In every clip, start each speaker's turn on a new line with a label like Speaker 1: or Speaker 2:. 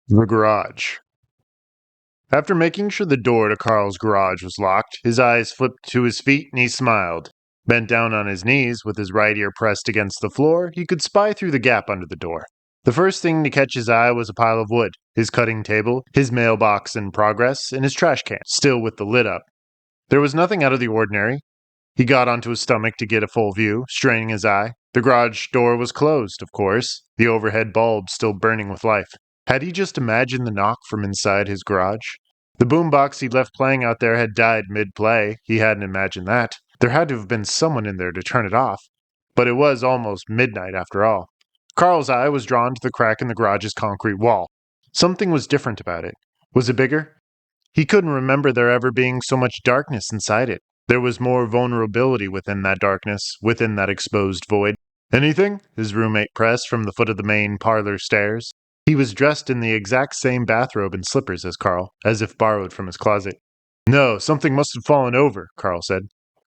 Speaker 1: The garage. After making sure the door to Carl's garage was locked, his eyes flipped to his feet and he smiled. Bent down on his knees, with his right ear pressed against the floor, he could spy through the gap under the door. The first thing to catch his eye was a pile of wood, his cutting table, his mailbox in progress, and his trash can, still with the lid up. There was nothing out of the ordinary. He got onto his stomach to get a full view, straining his eye. The garage door was closed, of course, the overhead bulb still burning with life. Had he just imagined the knock from inside his garage? The boombox he'd left playing out there had died mid-play. He hadn't imagined that. There had to have been someone in there to turn it off. But it was almost midnight after all. Carl's eye was drawn to the crack in the garage's concrete wall. Something was different about it. Was it bigger? He couldn't remember there ever being so much darkness inside it. There was more vulnerability within that darkness, within that exposed void. Anything? His roommate pressed from the foot of the main parlor stairs. He was dressed in the exact same bathrobe and slippers as Carl, as if borrowed from his closet. No, something must have fallen over, Carl said.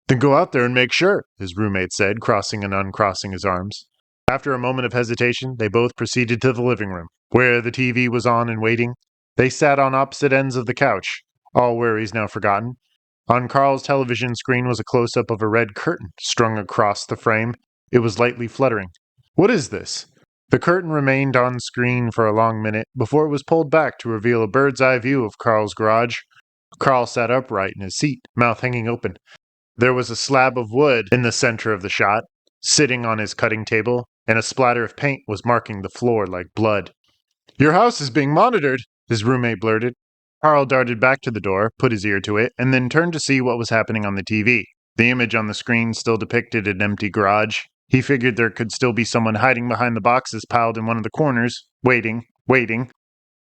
Speaker 1: Then go out there and make sure, his roommate said, crossing and uncrossing his arms. After a moment of hesitation, they both proceeded to the living room, where the TV was on and waiting. They sat on opposite ends of the couch, all worries now forgotten. On Carl's television screen was a close-up of a red curtain strung across the frame. It was lightly fluttering. What is this? The curtain remained on screen for a long minute before it was pulled back to reveal a bird's-eye view of Carl's garage. Carl sat upright in his seat, mouth hanging open. There was a slab of wood in the center of the shot, sitting on his cutting table, and a splatter of paint was marking the floor like blood. Your house is being monitored, his roommate blurted. Carl darted back to the door, put his ear to it, and then turned to see what was happening on the TV. The image on the screen still depicted an empty garage. He figured there could still be someone hiding behind the boxes piled in one of the corners, waiting.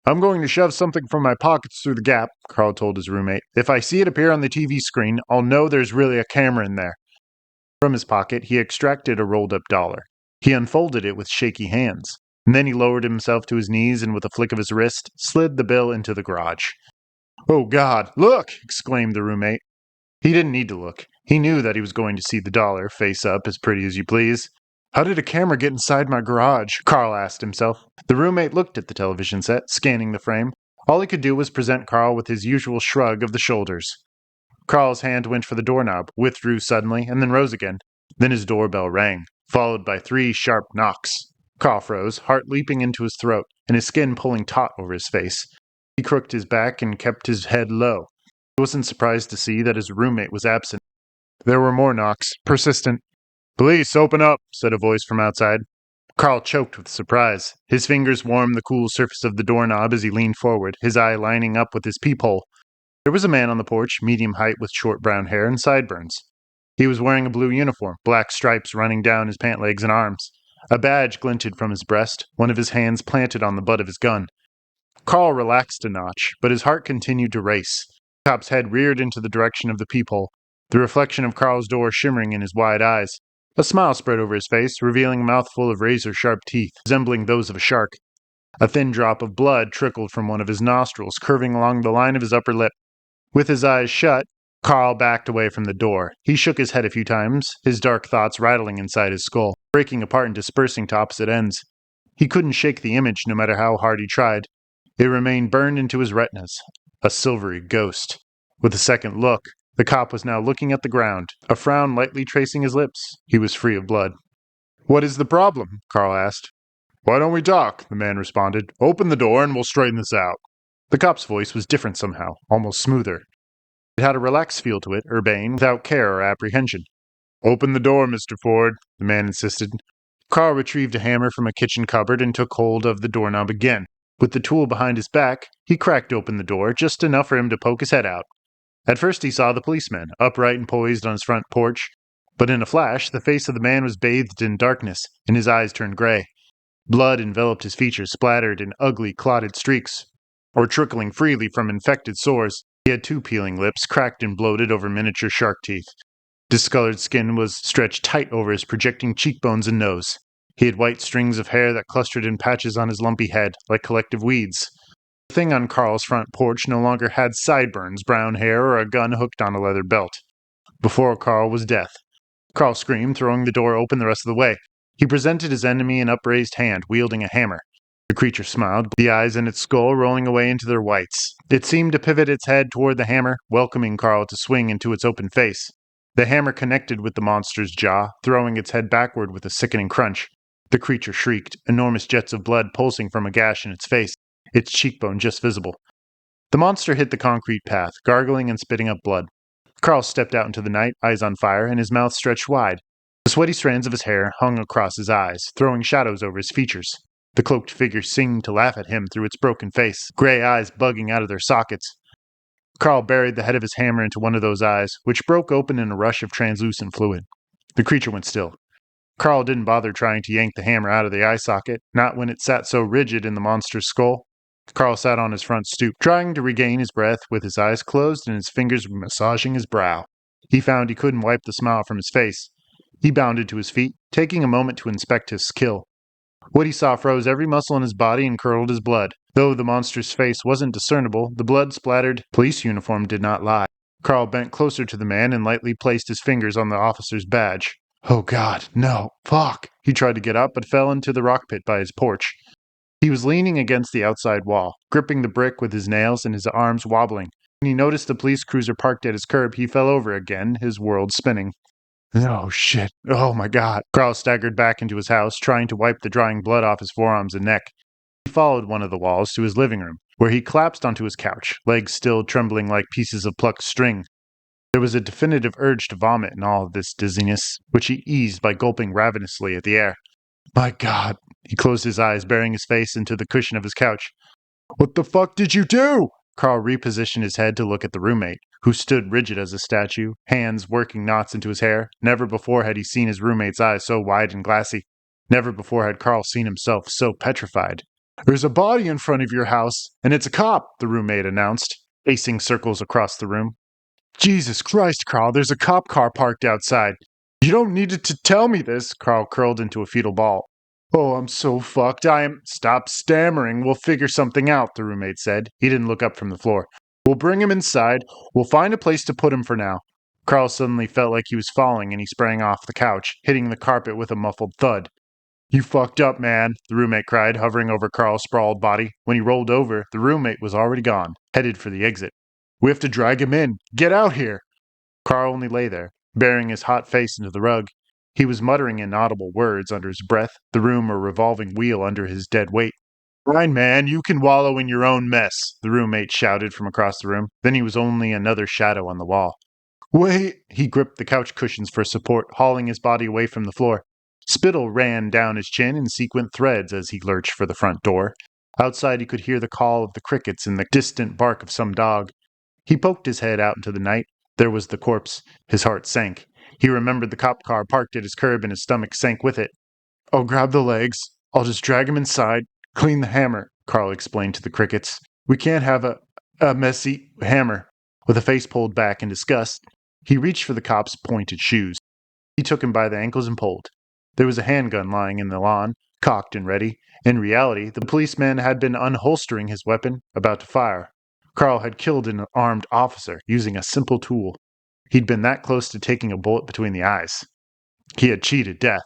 Speaker 1: I'm going to shove something from my pockets through the gap, Carl told his roommate. If I see it appear on the TV screen, I'll know there's really a camera in there. From his pocket, he extracted a rolled-up dollar. He unfolded it with shaky hands. And then he lowered himself to his knees and with a flick of his wrist, slid the bill into the garage. Oh, God, look! Exclaimed the roommate. He didn't need to look. He knew that he was going to see the dollar, face up, as pretty as you please. How did a camera get inside my garage? Carl asked himself. The roommate looked at the television set, scanning the frame. All he could do was present Carl with his usual shrug of the shoulders. Carl's hand went for the doorknob, withdrew suddenly, and then rose again. Then his doorbell rang, followed by 3 sharp knocks. Carl froze, heart leaping into his throat, and his skin pulling taut over his face. He crooked his back and kept his head low. He wasn't surprised to see that his roommate was absent. There were more knocks, persistent. Police, open up, said a voice from outside. Carl choked with surprise. His fingers warmed the cool surface of the doorknob as he leaned forward, his eye lining up with his peephole. There was a man on the porch, medium height with short brown hair and sideburns. He was wearing a blue uniform, black stripes running down his pant legs and arms. A badge glinted from his breast, one of his hands planted on the butt of his gun. Carl relaxed a notch, but his heart continued to race. The cop's head reared into the direction of the peephole, the reflection of Carl's door shimmering in his wide eyes. A smile spread over his face, revealing a mouthful of razor-sharp teeth, resembling those of a shark. A thin drop of blood trickled from one of his nostrils, curving along the line of his upper lip. With his eyes shut, Carl backed away from the door. He shook his head a few times, his dark thoughts rattling inside his skull, breaking apart and dispersing to opposite ends. He couldn't shake the image no matter how hard he tried. It remained burned into his retinas, a silvery ghost. With a second look, the cop was now looking at the ground, a frown lightly tracing his lips. He was free of blood. What is the problem? Carl asked. Why don't we talk? The man responded. Open the door and we'll straighten this out. The cop's voice was different somehow, almost smoother. It had a relaxed feel to it, urbane, without care or apprehension. Open the door, Mr. Ford, the man insisted. Carl retrieved a hammer from a kitchen cupboard and took hold of the doorknob again. With the tool behind his back, he cracked open the door, just enough for him to poke his head out. At first he saw the policeman, upright and poised on his front porch, but in a flash the face of the man was bathed in darkness, and his eyes turned gray. Blood enveloped his features, splattered in ugly, clotted streaks, or trickling freely from infected sores. He had 2 peeling lips, cracked and bloated over miniature shark teeth. Discolored skin was stretched tight over his projecting cheekbones and nose. He had white strings of hair that clustered in patches on his lumpy head, like collective weeds. The thing on Carl's front porch no longer had sideburns, brown hair, or a gun hooked on a leather belt. Before Carl was death. Carl screamed, throwing the door open the rest of the way. He presented his enemy an upraised hand, wielding a hammer. The creature smiled, the eyes in its skull rolling away into their whites. It seemed to pivot its head toward the hammer, welcoming Carl to swing into its open face. The hammer connected with the monster's jaw, throwing its head backward with a sickening crunch. The creature shrieked, enormous jets of blood pulsing from a gash in its face, its cheekbone just visible. The monster hit the concrete path, gargling and spitting up blood. Carl stepped out into the night, eyes on fire, and his mouth stretched wide. The sweaty strands of his hair hung across his eyes, throwing shadows over his features. The cloaked figure seemed to laugh at him through its broken face, gray eyes bugging out of their sockets. Carl buried the head of his hammer into one of those eyes, which broke open in a rush of translucent fluid. The creature went still. Carl didn't bother trying to yank the hammer out of the eye socket, not when it sat so rigid in the monster's skull. Carl sat on his front stoop, trying to regain his breath with his eyes closed and his fingers massaging his brow. He found he couldn't wipe the smile from his face. He bounded to his feet, taking a moment to inspect his skill. What he saw froze every muscle in his body and curdled his blood. Though the monster's face wasn't discernible, the blood-splattered police uniform did not lie. Carl bent closer to the man and lightly placed his fingers on the officer's badge. Oh God, no, fuck! He tried to get up, but fell into the rock pit by his porch. He was leaning against the outside wall, gripping the brick with his nails and his arms wobbling. When he noticed the police cruiser parked at his curb, he fell over again, his world spinning. Oh, shit. Oh, my God. Carl staggered back into his house, trying to wipe the drying blood off his forearms and neck. He followed one of the walls to his living room, where he collapsed onto his couch, legs still trembling like pieces of plucked string. There was a definitive urge to vomit in all of this dizziness, which he eased by gulping ravenously at the air. My God. He closed his eyes, burying his face into the cushion of his couch. What the fuck did you do? Carl repositioned his head to look at the roommate, who stood rigid as a statue, hands working knots into his hair. Never before had he seen his roommate's eyes so wide and glassy. Never before had Carl seen himself so petrified. There's a body in front of your house, and it's a cop, the roommate announced, pacing circles across the room. Jesus Christ, Carl, there's a cop car parked outside. You don't need to tell me this, Carl curled into a fetal ball. Oh, I'm so fucked. Stop stammering. We'll figure something out, the roommate said. He didn't look up from the floor. We'll bring him inside. We'll find a place to put him for now. Carl suddenly felt like he was falling, and he sprang off the couch, hitting the carpet with a muffled thud. You fucked up, man, the roommate cried, hovering over Carl's sprawled body. When he rolled over, the roommate was already gone, headed for the exit. We have to drag him in. Get out here. Carl only lay there, burying his hot face into the rug. He was muttering inaudible words under his breath, the room a revolving wheel under his dead weight. Fine, man, you can wallow in your own mess, the roommate shouted from across the room. Then he was only another shadow on the wall. Wait! He gripped the couch cushions for support, hauling his body away from the floor. Spittle ran down his chin in sequent threads as he lurched for the front door. Outside he could hear the call of the crickets and the distant bark of some dog. He poked his head out into the night. There was the corpse. His heart sank. He remembered the cop car parked at his curb and his stomach sank with it. I'll grab the legs. I'll just drag him inside. Clean the hammer, Carl explained to the crickets. We can't have a messy hammer. With a face pulled back in disgust, he reached for the cop's pointed shoes. He took him by the ankles and pulled. There was a handgun lying in the lawn, cocked and ready. In reality, the policeman had been unholstering his weapon, about to fire. Carl had killed an armed officer using a simple tool. He'd been that close to taking a bullet between the eyes. He had cheated death.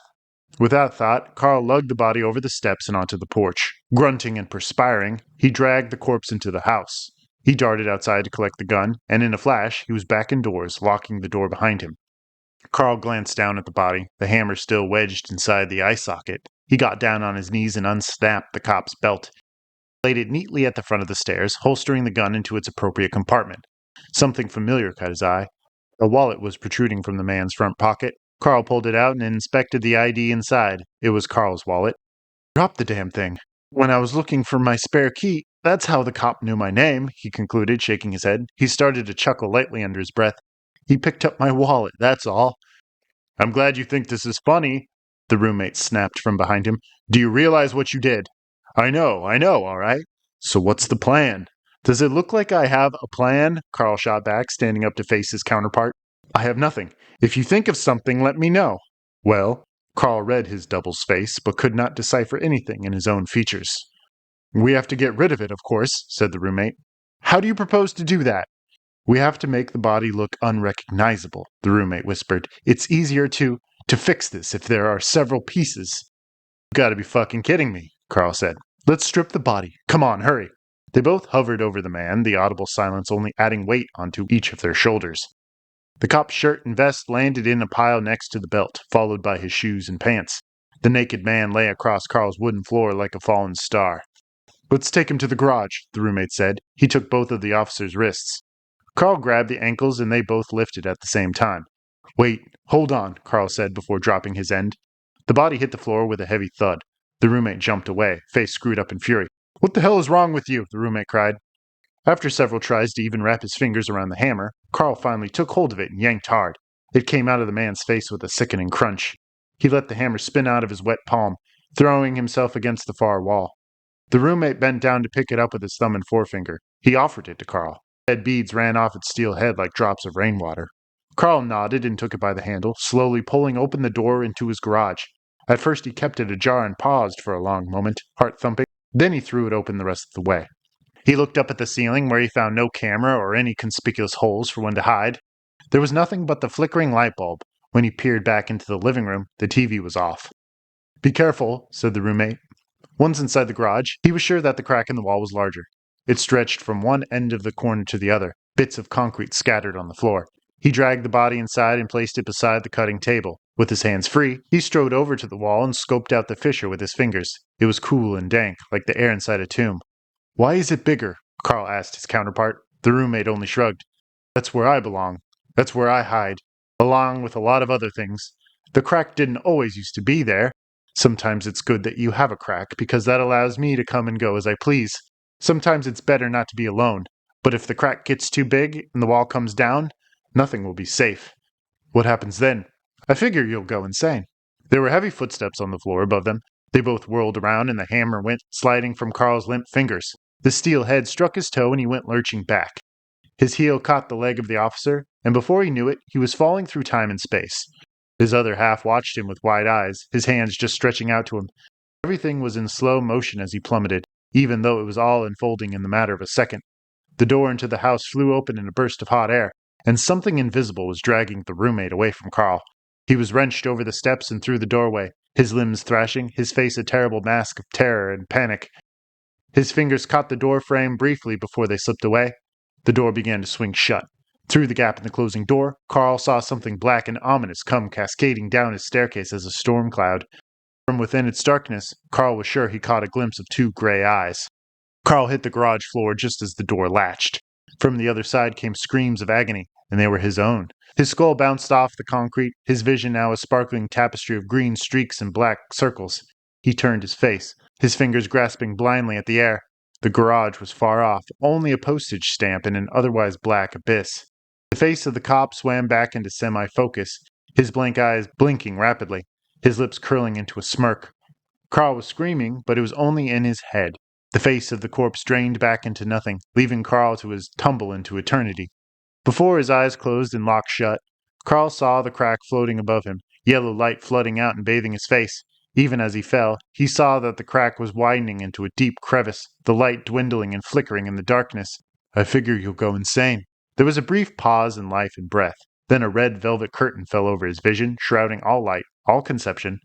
Speaker 1: Without thought, Carl lugged the body over the steps and onto the porch. Grunting and perspiring, he dragged the corpse into the house. He darted outside to collect the gun, and in a flash, he was back indoors, locking the door behind him. Carl glanced down at the body, the hammer still wedged inside the eye socket. He got down on his knees and unsnapped the cop's belt. He laid it neatly at the front of the stairs, holstering the gun into its appropriate compartment. Something familiar caught his eye. A wallet was protruding from the man's front pocket. Carl pulled it out and inspected the ID inside. It was Carl's wallet. Dropped the damn thing. When I was looking for my spare key, that's how the cop knew my name, he concluded, shaking his head. He started to chuckle lightly under his breath. He picked up my wallet, that's all. I'm glad you think this is funny, the roommate snapped from behind him. Do you realize what you did? I know, all right. So what's the plan? Does it look like I have a plan? Carl shot back, standing up to face his counterpart. I have nothing. If you think of something, let me know. Well, Carl read his double's face, but could not decipher anything in his own features. We have to get rid of it, of course, said the roommate. How do you propose to do that? We have to make the body look unrecognizable, the roommate whispered. It's easier to fix this if there are several pieces. You gotta be fucking kidding me, Carl said. Let's strip the body. Come on, hurry. They both hovered over the man, the audible silence only adding weight onto each of their shoulders. The cop's shirt and vest landed in a pile next to the belt, followed by his shoes and pants. The naked man lay across Carl's wooden floor like a fallen star. Let's take him to the garage, the roommate said. He took both of the officer's wrists. Carl grabbed the ankles and they both lifted at the same time. Wait, hold on, Carl said before dropping his end. The body hit the floor with a heavy thud. The roommate jumped away, face screwed up in fury. What the hell is wrong with you? The roommate cried. After several tries to even wrap his fingers around the hammer, Carl finally took hold of it and yanked hard. It came out of the man's face with a sickening crunch. He let the hammer spin out of his wet palm, throwing himself against the far wall. The roommate bent down to pick it up with his thumb and forefinger. He offered it to Carl. Red beads ran off its steel head like drops of rainwater. Carl nodded and took it by the handle, slowly pulling open the door into his garage. At first he kept it ajar and paused for a long moment, heart thumping. Then he threw it open the rest of the way. He looked up at the ceiling where he found no camera or any conspicuous holes for one to hide. There was nothing but the flickering light bulb. When he peered back into the living room, the TV was off. Be careful, said the roommate. Once inside the garage, he was sure that the crack in the wall was larger. It stretched from one end of the corner to the other, bits of concrete scattered on the floor. He dragged the body inside and placed it beside the cutting table. With his hands free, he strode over to the wall and scoped out the fissure with his fingers. It was cool and dank, like the air inside a tomb. Why is it bigger? Carl asked his counterpart. The roommate only shrugged. That's where I belong. That's where I hide, along with a lot of other things. The crack didn't always used to be there. Sometimes it's good that you have a crack, because that allows me to come and go as I please. Sometimes it's better not to be alone, but if the crack gets too big and the wall comes down, nothing will be safe. What happens then? I figure you'll go insane. There were heavy footsteps on the floor above them. They both whirled around and the hammer went sliding from Carl's limp fingers. The steel head struck his toe and he went lurching back. His heel caught the leg of the officer, and before he knew it, he was falling through time and space. His other half watched him with wide eyes, his hands just stretching out to him. Everything was in slow motion as he plummeted, even though it was all unfolding in the matter of a second. The door into the house flew open in a burst of hot air, and something invisible was dragging the roommate away from Carl. He was wrenched over the steps and through the doorway, his limbs thrashing, his face a terrible mask of terror and panic. His fingers caught the door frame briefly before they slipped away. The door began to swing shut. Through the gap in the closing door, Carl saw something black and ominous come cascading down his staircase as a storm cloud. From within its darkness, Carl was sure he caught a glimpse of two gray eyes. Carl hit the garage floor just as the door latched. From the other side came screams of agony, and they were his own. His skull bounced off the concrete, his vision now a sparkling tapestry of green streaks and black circles. He turned his face, his fingers grasping blindly at the air. The garage was far off, only a postage stamp in an otherwise black abyss. The face of the cop swam back into semi-focus, his blank eyes blinking rapidly, his lips curling into a smirk. Carl was screaming, but it was only in his head. The face of the corpse drained back into nothing, leaving Carl to his tumble into eternity. Before his eyes closed and locked shut, Carl saw the crack floating above him, yellow light flooding out and bathing his face. Even as he fell, he saw that the crack was widening into a deep crevice, the light dwindling and flickering in the darkness. I figure you'll go insane. There was a brief pause in life and breath. Then a red velvet curtain fell over his vision, shrouding all light, all conception.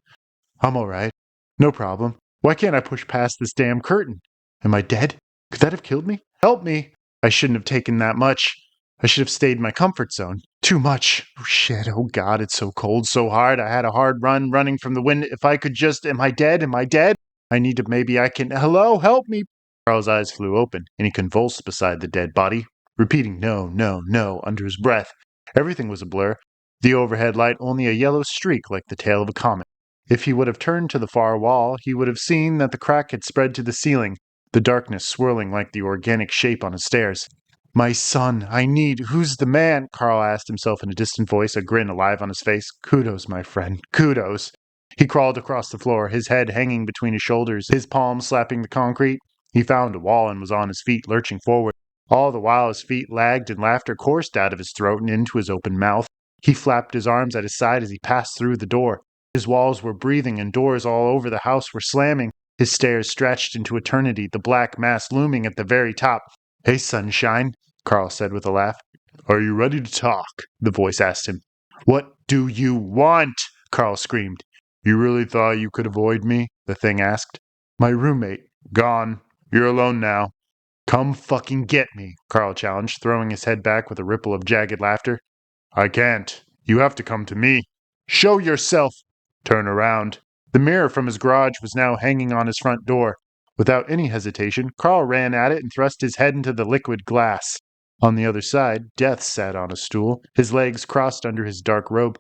Speaker 1: I'm all right. No problem. Why can't I push past this damn curtain? Am I dead? Could that have killed me? Help me! I shouldn't have taken that much. I should have stayed in my comfort zone. Too much. Oh shit, oh god, it's so cold, so hard. I had a hard run running from the wind. If I could just... Am I dead? Am I dead? I need to... Maybe I can... Hello? Help me! Carl's eyes flew open, and he convulsed beside the dead body, repeating no, no, no under his breath. Everything was a blur. The overhead light only a yellow streak like the tail of a comet. If he would have turned to the far wall, he would have seen that the crack had spread to the ceiling, the darkness swirling like the organic shape on his stairs. My son, I need... Who's the man? Carl asked himself in a distant voice, a grin alive on his face. Kudos, my friend, kudos. He crawled across the floor, his head hanging between his shoulders, his palms slapping the concrete. He found a wall and was on his feet, lurching forward. All the while his feet lagged and laughter coursed out of his throat and into his open mouth. He flapped his arms at his side as he passed through the door. His walls were breathing and doors all over the house were slamming. His stairs stretched into eternity, the black mass looming at the very top. Hey, sunshine, Carl said with a laugh. Are you ready to talk? The voice asked him. What do you want? Carl screamed. You really thought you could avoid me? The thing asked. My roommate, Gone. You're alone now. Come fucking get me, Carl challenged, throwing his head back with a ripple of jagged laughter. I can't. You have to come to me. Show yourself. Turn around. The mirror from his garage was now hanging on his front door. Without any hesitation, Carl ran at it and thrust his head into the liquid glass. On the other side, Death sat on a stool, his legs crossed under his dark robe.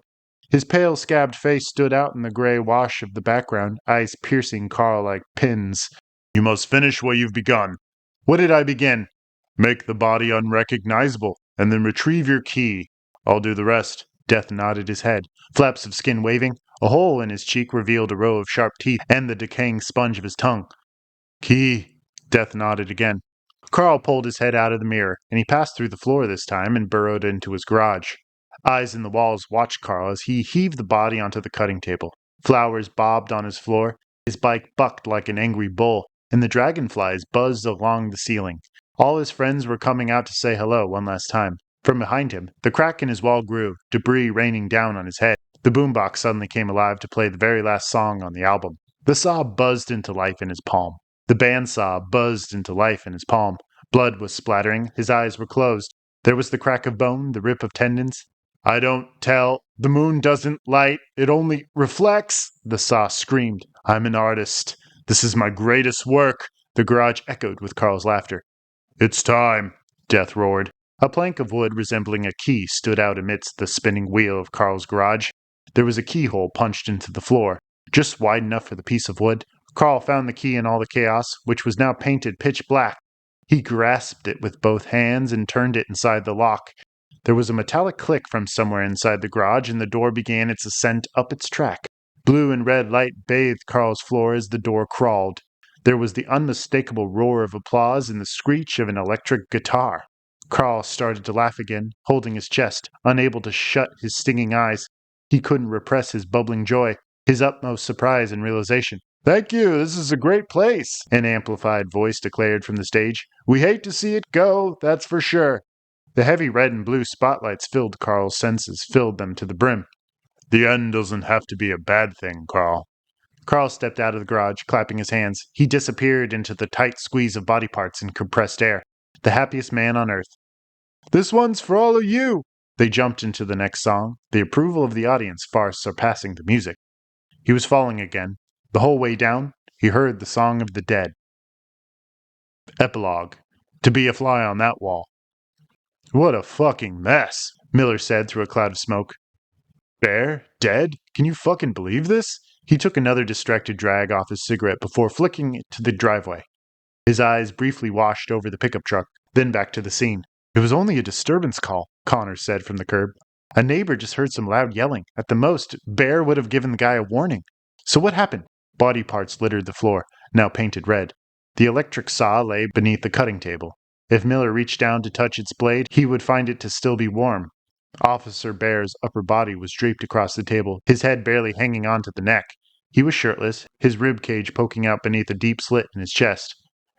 Speaker 1: His pale, scabbed face stood out in the gray wash of the background, eyes piercing Carl like pins. You must finish what you've begun. What did I begin? Make the body unrecognizable, and then retrieve your key. I'll do the rest. Death nodded his head, flaps of skin waving. A hole in his cheek revealed a row of sharp teeth and the decaying sponge of his tongue. Key. Death nodded again. Carl pulled his head out of the mirror, and he passed through the floor this time and burrowed into his garage. Eyes in the walls watched Carl as he heaved the body onto the cutting table. Flowers bobbed on his floor, his bike bucked like an angry bull, and the dragonflies buzzed along the ceiling. All his friends were coming out to say hello one last time. From behind him, the crack in his wall grew, debris raining down on his head. The boombox suddenly came alive to play the very last song on the album. The saw buzzed into life in his palm. The bandsaw buzzed into life in his palm. Blood was splattering. His eyes were closed. There was the crack of bone, the rip of tendons. I don't tell. The moon doesn't light. It only reflects. The saw screamed. I'm an artist. This is my greatest work. The garage echoed with Carl's laughter. It's time, Death roared. A plank of wood resembling a key stood out amidst the spinning wheel of Carl's garage. There was a keyhole punched into the floor, just wide enough for the piece of wood. Carl found the key in all the chaos, which was now painted pitch black. He grasped it with both hands and turned it inside the lock. There was a metallic click from somewhere inside the garage, and the door began its ascent up its track. Blue and red light bathed Carl's floor as the door crawled. There was the unmistakable roar of applause and the screech of an electric guitar. Carl started to laugh again, holding his chest, unable to shut his stinging eyes. He couldn't repress his bubbling joy, his utmost surprise and realization. Thank you, this is a great place, an amplified voice declared from the stage. We hate to see it go, that's for sure. The heavy red and blue spotlights filled Carl's senses, filled them to the brim. The end doesn't have to be a bad thing, Carl. Carl stepped out of the garage, clapping his hands. He disappeared into the tight squeeze of body parts and compressed air. The happiest man on earth. This one's for all of you! They jumped into the next song, the approval of the audience far surpassing the music. He was falling again. The whole way down, he heard the song of the dead. Epilogue. To be a fly on that wall. What a fucking mess, Miller said through a cloud of smoke. Bear? Dead? Can you fucking believe this? He took another distracted drag off his cigarette before flicking it to the driveway. His eyes briefly washed over the pickup truck, then back to the scene. It was only a disturbance call, Connor said from the curb. A neighbor just heard some loud yelling. At the most, Bear would have given the guy a warning. So what happened? Body parts littered the floor, now painted red. The electric saw lay beneath the cutting table. If Miller reached down to touch its blade, he would find it to still be warm. Officer Bear's upper body was draped across the table, his head barely hanging onto the neck. He was shirtless, his rib cage poking out beneath a deep slit in his chest.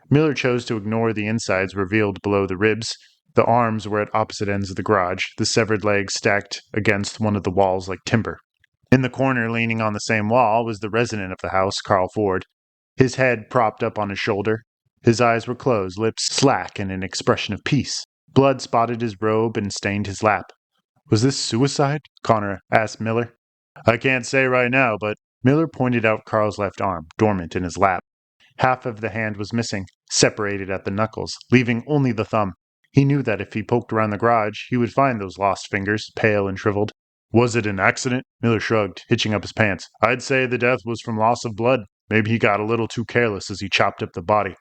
Speaker 1: Miller chose to ignore the insides revealed below the ribs. The arms were at opposite ends of the garage, the severed legs stacked against one of the walls like timber. In the corner, leaning on the same wall, was the resident of the house, Carl Ford, his head propped up on his shoulder. His eyes were closed, lips slack in an expression of peace. Blood spotted his robe and stained his lap. Was this suicide? Connor asked Miller. I can't say right now, but Miller pointed out Carl's left arm, dormant in his lap. Half of the hand was missing, separated at the knuckles, leaving only the thumb. He knew that if he poked around the garage, he would find those lost fingers, pale and shriveled. Was it an accident? Miller shrugged, hitching up his pants. I'd say the death was from loss of blood. Maybe he got a little too careless as he chopped up the body.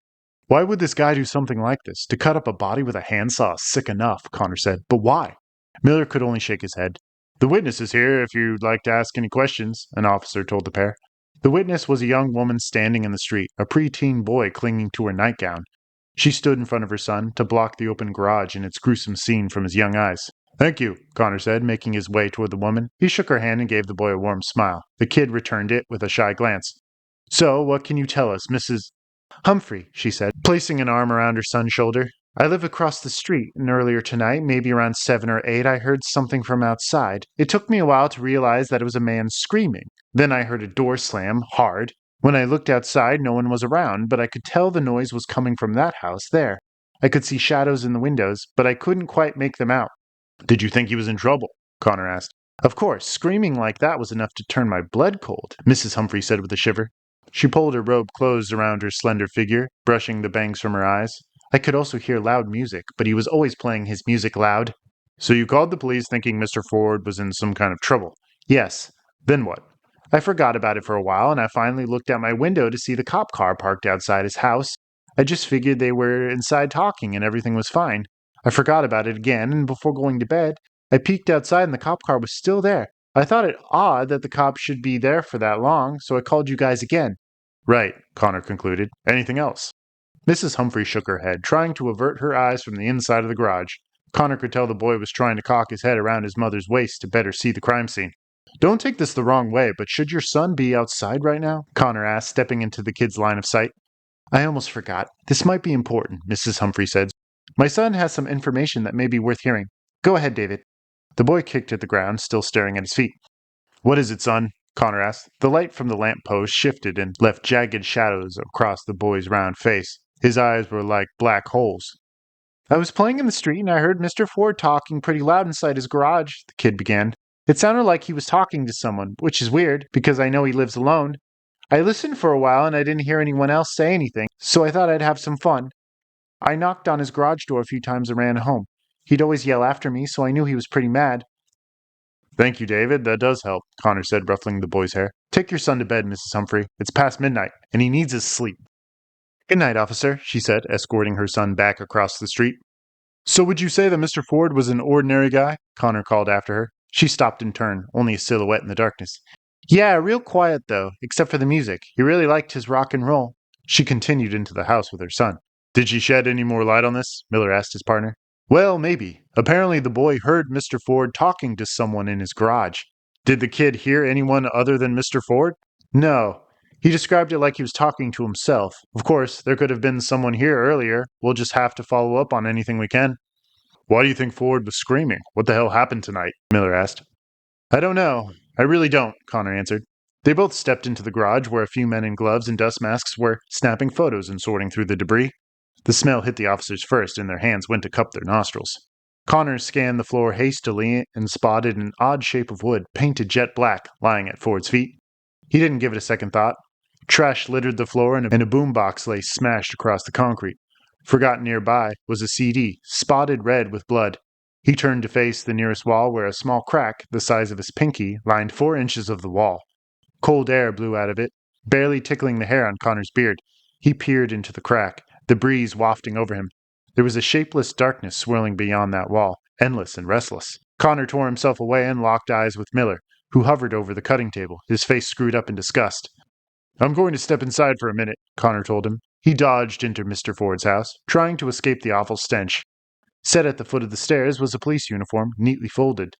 Speaker 1: Why would this guy do something like this? To cut up a body with a handsaw is sick enough, Connor said. But why? Miller could only shake his head. The witness is here if you'd like to ask any questions, an officer told the pair. The witness was a young woman standing in the street, a preteen boy clinging to her nightgown. She stood in front of her son to block the open garage and its gruesome scene from his young eyes. Thank you, Connor said, making his way toward the woman. He shook her hand and gave the boy a warm smile. The kid returned it with a shy glance. So, what can you tell us, Mrs. Humphrey, she said, placing an arm around her son's shoulder. I live across the street, and earlier tonight, maybe around 7 or 8, I heard something from outside. It took me a while to realize that it was a man screaming. Then I heard a door slam, hard. When I looked outside, no one was around, but I could tell the noise was coming from that house there. I could see shadows in the windows, but I couldn't quite make them out. Did you think he was in trouble? Connor asked. Of course, screaming like that was enough to turn my blood cold, Mrs. Humphrey said with a shiver. She pulled her robe close around her slender figure, brushing the bangs from her eyes. I could also hear loud music, but he was always playing his music loud. So you called the police thinking Mr. Ford was in some kind of trouble? Yes. Then what? I forgot about it for a while, and I finally looked out my window to see the cop car parked outside his house. I just figured they were inside talking and everything was fine. I forgot about it again, and before going to bed, I peeked outside and the cop car was still there. I thought it odd that the cops should be there for that long, so I called you guys again. Right, Connor concluded. Anything else? Mrs. Humphrey shook her head, trying to avert her eyes from the inside of the garage. Connor could tell the boy was trying to cock his head around his mother's waist to better see the crime scene. Don't take this the wrong way, but should your son be outside right now? Connor asked, stepping into the kid's line of sight. I almost forgot. This might be important, Mrs. Humphrey said. My son has some information that may be worth hearing. Go ahead, David. The boy kicked at the ground, still staring at his feet. What is it, son? Connor asked. The light from the lamp post shifted and left jagged shadows across the boy's round face. His eyes were like black holes. I was playing in the street and I heard Mr. Ford talking pretty loud inside his garage, the kid began. It sounded like he was talking to someone, which is weird because I know he lives alone. I listened for a while and I didn't hear anyone else say anything, so I thought I'd have some fun. I knocked on his garage door a few times and ran home. He'd always yell after me, so I knew he was pretty mad. Thank you, David. That does help, Connor said, ruffling the boy's hair. Take your son to bed, Mrs. Humphrey. It's past midnight, and he needs his sleep. Good night, officer, she said, escorting her son back across the street. So would you say that Mr. Ford was an ordinary guy? Connor called after her. She stopped and turned, only a silhouette in the darkness. Yeah, real quiet, though, except for the music. He really liked his rock and roll. She continued into the house with her son. Did she shed any more light on this? Miller asked his partner. Well, maybe. Apparently the boy heard Mr. Ford talking to someone in his garage. Did the kid hear anyone other than Mr. Ford? No. He described it like he was talking to himself. Of course, there could have been someone here earlier. We'll just have to follow up on anything we can. Why do you think Ford was screaming? What the hell happened tonight? Miller asked. I don't know. I really don't, Connor answered. They both stepped into the garage where a few men in gloves and dust masks were snapping photos and sorting through the debris. The smell hit the officers first, and their hands went to cup their nostrils. Connor scanned the floor hastily and spotted an odd shape of wood, painted jet black, lying at Ford's feet. He didn't give it a second thought. Trash littered the floor, and a boombox lay smashed across the concrete. Forgotten nearby was a CD, spotted red with blood. He turned to face the nearest wall where a small crack, the size of his pinky, lined 4 inches of the wall. Cold air blew out of it, barely tickling the hair on Connor's beard. He peered into the crack, the breeze wafting over him. There was a shapeless darkness swirling beyond that wall, endless and restless. Connor tore himself away and locked eyes with Miller, who hovered over the cutting table, his face screwed up in disgust. I'm going to step inside for a minute, Connor told him. He dodged into Mr. Ford's house, trying to escape the awful stench. Set at the foot of the stairs was a police uniform, neatly folded.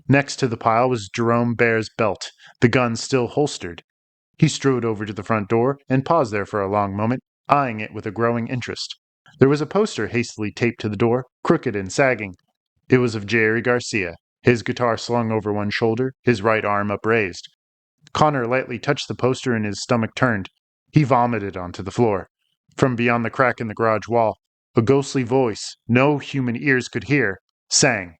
Speaker 1: Next to the pile was Jerome Bear's belt, the gun still holstered. He strode over to the front door and paused there for a long moment, eyeing it with a growing interest. There was a poster hastily taped to the door, crooked and sagging. It was of Jerry Garcia, his guitar slung over one shoulder, his right arm upraised. Connor lightly touched the poster and his stomach turned. He vomited onto the floor. From beyond the crack in the garage wall, a ghostly voice no human ears could hear sang.